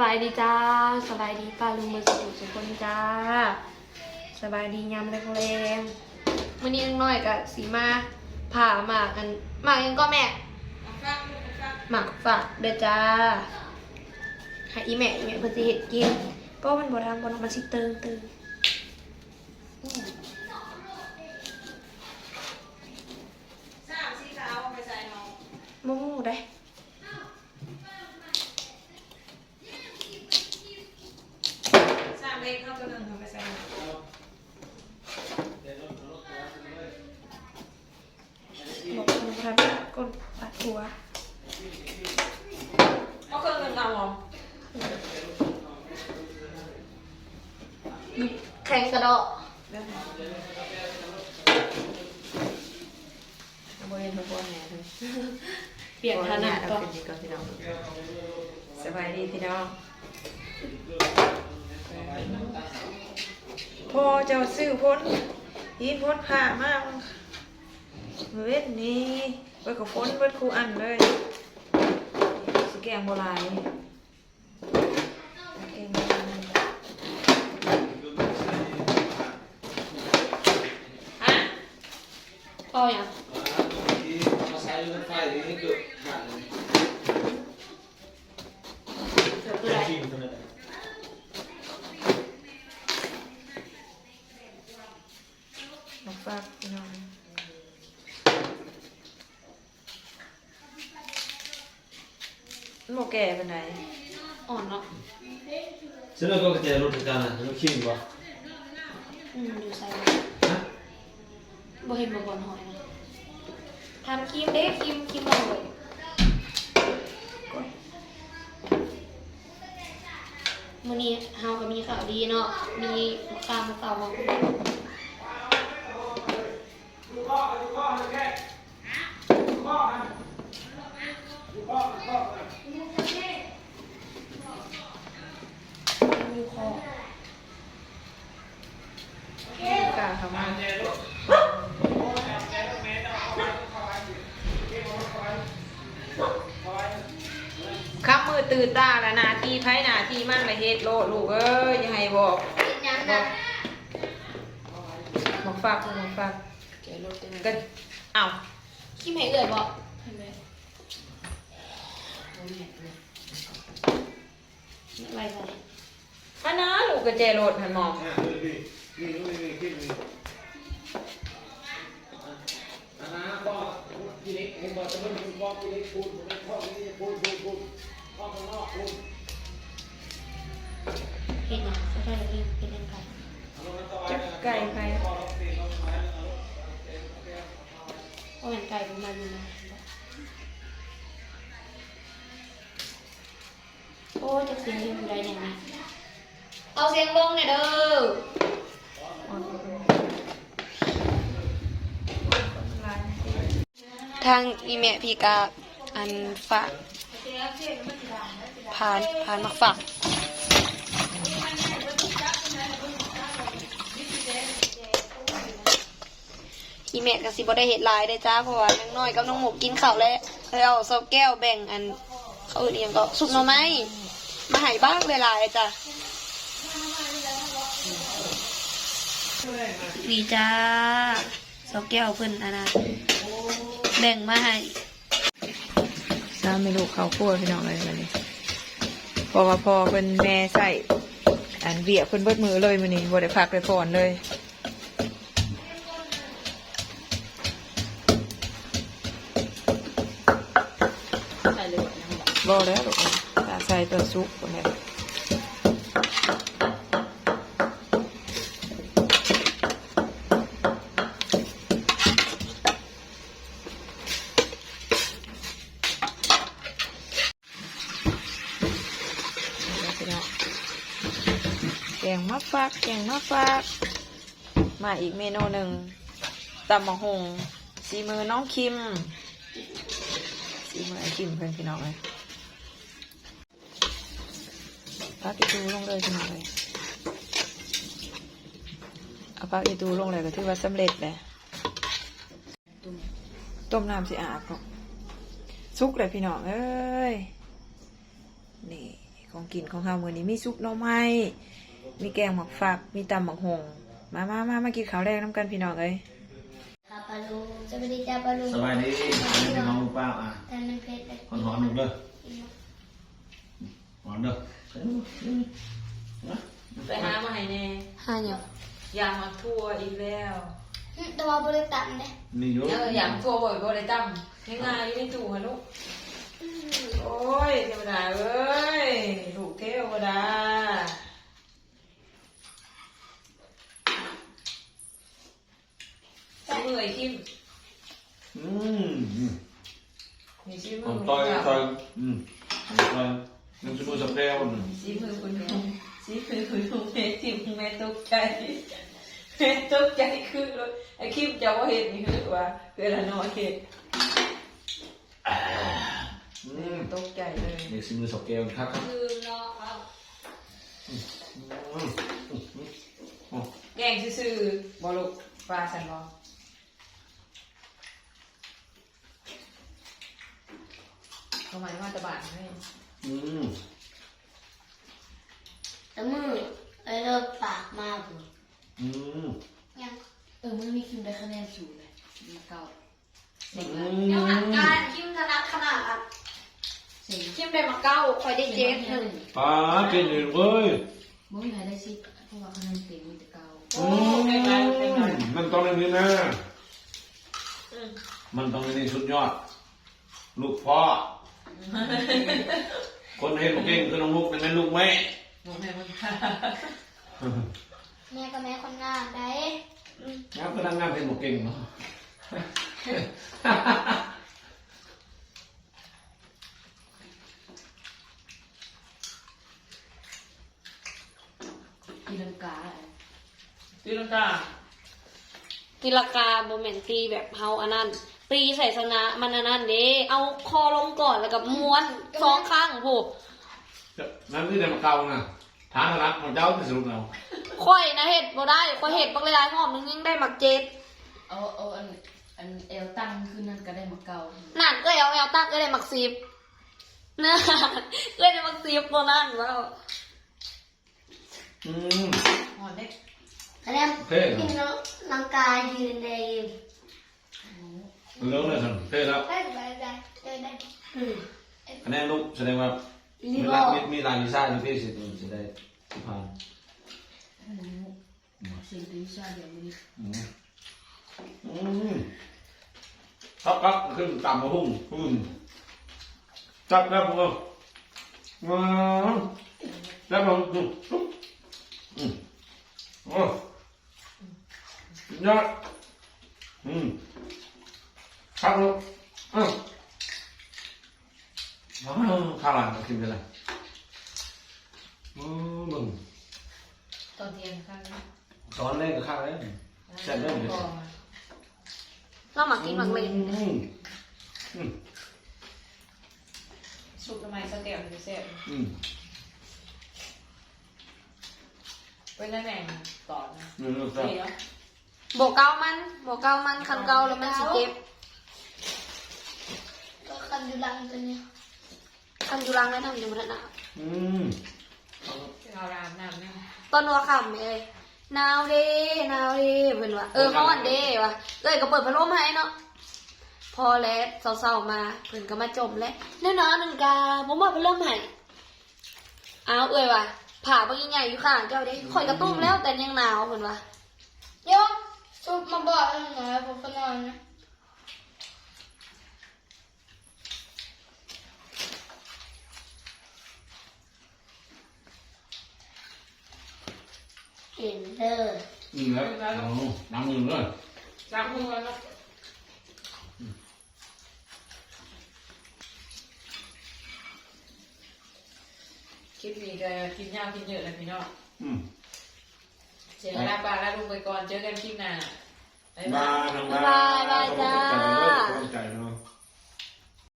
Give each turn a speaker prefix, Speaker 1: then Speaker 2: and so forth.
Speaker 1: บายดีจ้าสบายดีป้าลุงมือสุขคนจ้าสบายดียามแรงๆมื้อนี้น้อยกับสีมาผ่าหมากกันหมากยังก็แม่หมากฝากเด้อจ้าให้อีแม่เพิ่นสิเฮ็ดกินเพราะมันบ่ทำมันสิเติมโม่ได้
Speaker 2: เล็กเข้าตัวหนึ่งทำไปใส่
Speaker 1: บอกคุณครับกดปัดหัว
Speaker 2: ก็เครื่องหนึ่งเอาหรอ
Speaker 1: แข็งกระดอก
Speaker 2: เอาบริเวณตัวแหน่เลย
Speaker 1: เปลี่ยนฐานะ
Speaker 2: เอา
Speaker 1: ก่อน
Speaker 2: เป็นดีก่อนพี่น้องสบายดีพี่น้องพอจะซื้อพ้นยีพ้นผ่ามากเวทนี้ไว้กับพ้นเวทครูอันเลยสแกงโบราณแกงโบราณฮะ
Speaker 1: พ่อยัง
Speaker 3: มาใช้รถไฟนี่คือขาดเลย
Speaker 1: เสือคืออะไร
Speaker 3: ชิมทำไมล่ะ
Speaker 2: นกฟักพี่น้องโมแก่เป็นไหน
Speaker 1: อ่อนเนาะ
Speaker 3: ฉันก็จะรถจักรยานฉันชิมวะ
Speaker 1: อยู่ใส่
Speaker 3: ฮะ
Speaker 1: บ่เห็นบ่ก่อนหอยนะทำครีมเด้ครีมลงเลยมื้อนี้เฮาก็มีข่าวดีเนาะมีลูกค้ามาต่อว่ามีคอก
Speaker 2: ล้าเข้ามาขับมือตื่นตาแล้วนาทีไพ่นาทีมันไปเฮ็ดโลดลูกเอ้ยยังไงบอก
Speaker 1: เป็นยังนะ
Speaker 2: บอกฝากก็เอ้า
Speaker 1: ครีมให้เอื่อยบ่เห็นไหมอะไรใส่
Speaker 2: อันนะลูกกระเจโลดหันมอง
Speaker 3: นี่ขึ้นอันนั้นก็กินเห็นบอกจะเป็นคุณพ่อกินคุณพ่อกินคุณพ่อข้างนอกคุณ
Speaker 1: เห็นยังจะได้เห็นยังไง
Speaker 2: จับไก่ไป
Speaker 1: โอ้ยไก่ผมมาอยู่นะโอ้จะเสียงอยู่ได้ยังไงเอาเสียงลงหน่อยเด้อทางอีเมลพี่กาอันฝากผ่านมาฝากอีเมลกับสิบ่ได้เห็ดลายได้จ้าเพราะว่าน้องน้อยกับน้องหมูกินข้าวแล้วซอกแก้วแบ่งอันเขาอื่นเองก็สุกหน่อไม้มาใหายบ้างเวลาเลยจ้ะวีจ้าซอกแก้วเพิ่นอันนั้นแบ่งมาให้
Speaker 2: น้ำไม่ลูกเขาคั่วพี่น้องเลยวันนี้พอว่าพอเป็นแม่ใส่อันเบียเพิ่นเบิดมือเลยมื้อนี้บ่ได้พักได้ผ่อนเลยบ่แล้วลูกตาใส่ตัวซุปคนนี้แกงมะฟักมาอีกเมนูหนึ่งตำมะฮงสีมือน้องคิมสีมือไอคิมเพื่อนพี่น้องเลยพักอีตูลงเลยพี่น้องเลยเอาพักอีตูลงเลยก็ถือว่าสำเร็จเลยต้มน้ำสิอาบเนาะซุกเลยพี่น้องเอ้ยนี่ ของกินของเฮามื้อนี้มีซุปหน่อไม้มีแกงหมักฝักมีตำหมักหงมากินข้าวแรงน้ำกันพี่น้องเอ้ย
Speaker 4: ค่ะปลาลูสวัสดีจ้าปลาลู
Speaker 3: สบายดีนี่น้องลูกป้าอ่ะ
Speaker 4: แต่มันเผ็ดแต่
Speaker 3: คนหอมหนึ่งเด้อหอมเด้อ
Speaker 2: ไปหามาให้แน่
Speaker 1: หาหยัง
Speaker 2: ยางมาทั่วอีกแล้ว
Speaker 4: แต่ว่าบริตันเลย
Speaker 3: นี่อยู่
Speaker 2: ยางทั่วบ่อยบ่ได้ตั้มง่ายๆอยู่ในตู้ฮะลูกโอ้ยเทวดาเอ้ยลูกเทวดามือไอ้คิม
Speaker 3: อืม
Speaker 2: นี่ชื่อมื
Speaker 3: ผ
Speaker 2: อ
Speaker 3: มต่อยต่อยต่อยนึกจะดูสเปรย์หนึ่ง
Speaker 2: สีมือคุณลุงสีมือคุณลุงแม่ทิมแม่ตกใจแม่ตกใจคือไอ้คิมจะว่าเห็นนี่คือว่าเวลานอนเห็นตกใจเลย
Speaker 3: นี่ซื้อสเปรย์ครับ
Speaker 2: คือเนาะแกงซื่อบอลูกปลาสันบอทำไมว่าจะบาดให้
Speaker 4: แต่มือไอ้เลิกปากมากเลยยัง
Speaker 1: มึงมีคิมได้คะแนนสูงเลยมาเก่า
Speaker 2: เด็ก
Speaker 4: เดี๋ยวหันการคิมธนัดขนาดอ่ะ
Speaker 1: คิมได้มาเก้าคอยได้เจ็ดหนึ่ง
Speaker 3: ป้าเป็นอยู่เว้ย
Speaker 1: บ่มีใครได้สิเพราะว่าคะแนนเต็มมีแต่เก้า
Speaker 2: โอ้เก่งไรเก่งไร
Speaker 3: มันต้องในนี้นะมันต้องในนี้สุดยอดลูกพ่อคนเห็นเก่งคือน้องลูกเป็นแม่ลูกแม่
Speaker 2: หนูแม่มัน
Speaker 4: แม่กับแม่คนงานได้
Speaker 3: งับก็นั่งงานเห็นเก่งเนาะ
Speaker 1: ตีลังกา
Speaker 2: ตีลังกา
Speaker 1: ตีลังกาโมเมนตีแบบเฮาอันนั้นตีใส่สนะมันอันนั้นเด้เอาคอลงก่อนแล้วก็ม้วนสองข้างโห
Speaker 3: นั่นที่ได้มาเก่านะทางรักของเจ้าที่สรุปเรา
Speaker 1: ค่อยนะเห็ดบ่ได้ค่อยเห็ดบักเลยหอมนึงยังได้หมักเจ็ด
Speaker 5: เอาอันเอลตั้งขึ้นนั่นก็ได้มาเก่า
Speaker 1: นั่นก็เอาตั้งก็ได้หมักซีบนะก็ได้หมักซีบตัวนั้นว่า
Speaker 2: หอนเด็ก
Speaker 4: แล้วกินน้องกายยืนได้
Speaker 3: เลิกเลยท่านเท่แล้ว
Speaker 4: ได้ได้ได้
Speaker 3: คะแนนลูกแสดงว่ามีลายวิชาในเพศสิจะได้ที่ผ่าน
Speaker 5: สิ่งที่ชาเดี๋ยวนี้
Speaker 3: ครับขึ้นต่ำมาหุ่งจับแล้วผมแล้วผมโอ้ยอดครับลูกข้าวหลังกินไปเลยมึง
Speaker 2: ตอนเที่ยงข้างนี้
Speaker 3: ตอนเล่นกับข้าวเล่นแซ่บเล่นเลย
Speaker 1: เราหมักกินหมักเลย
Speaker 2: สุกทำไมสเต็ปมันแซ่บเป็นแม่ต่อนะ
Speaker 3: นี่ลูกแซ่บ
Speaker 2: ดีเนาะ
Speaker 1: โบเก้ามันคันเก้าแล้วมันสิเก็บ
Speaker 4: ก็คันอยู่หลังตัวนี้
Speaker 1: คันอยู่รังแล้วทำอยู่บนหนาว
Speaker 2: เรารามน้ำเนี่ย
Speaker 1: ตอนนัวขำเลยหนาวเด้เพิ่นว่าฮ้อนเด้ว่ะก็เปิดพัดลมให้เนาะพอแล้วเศร้าๆมาเพิ่นก็มาจมแล้วแน่นอนนึงกาผมว่าพัดลมให้อ้าวว่ะผ่าบางใหญ่อยู่ข้างเจ้าเด้ข่อยกระตุ้มแล้วแต่ยังหนาวเพิ่นว่า
Speaker 4: ยกซุปมาบอกหน่อยผมก็นอนนะเห็นเด้อ
Speaker 3: แล้วน้ำมือเลย
Speaker 2: ล้างมือแล้วคลิปนี้ก็กินยาวกินเยอะเลยพี่น้องเสียเวลาปลาแล้วลงไปก่อนเจอกันคลิปหน้าบ๊ายบาย
Speaker 3: บายจ้าใจเนาะ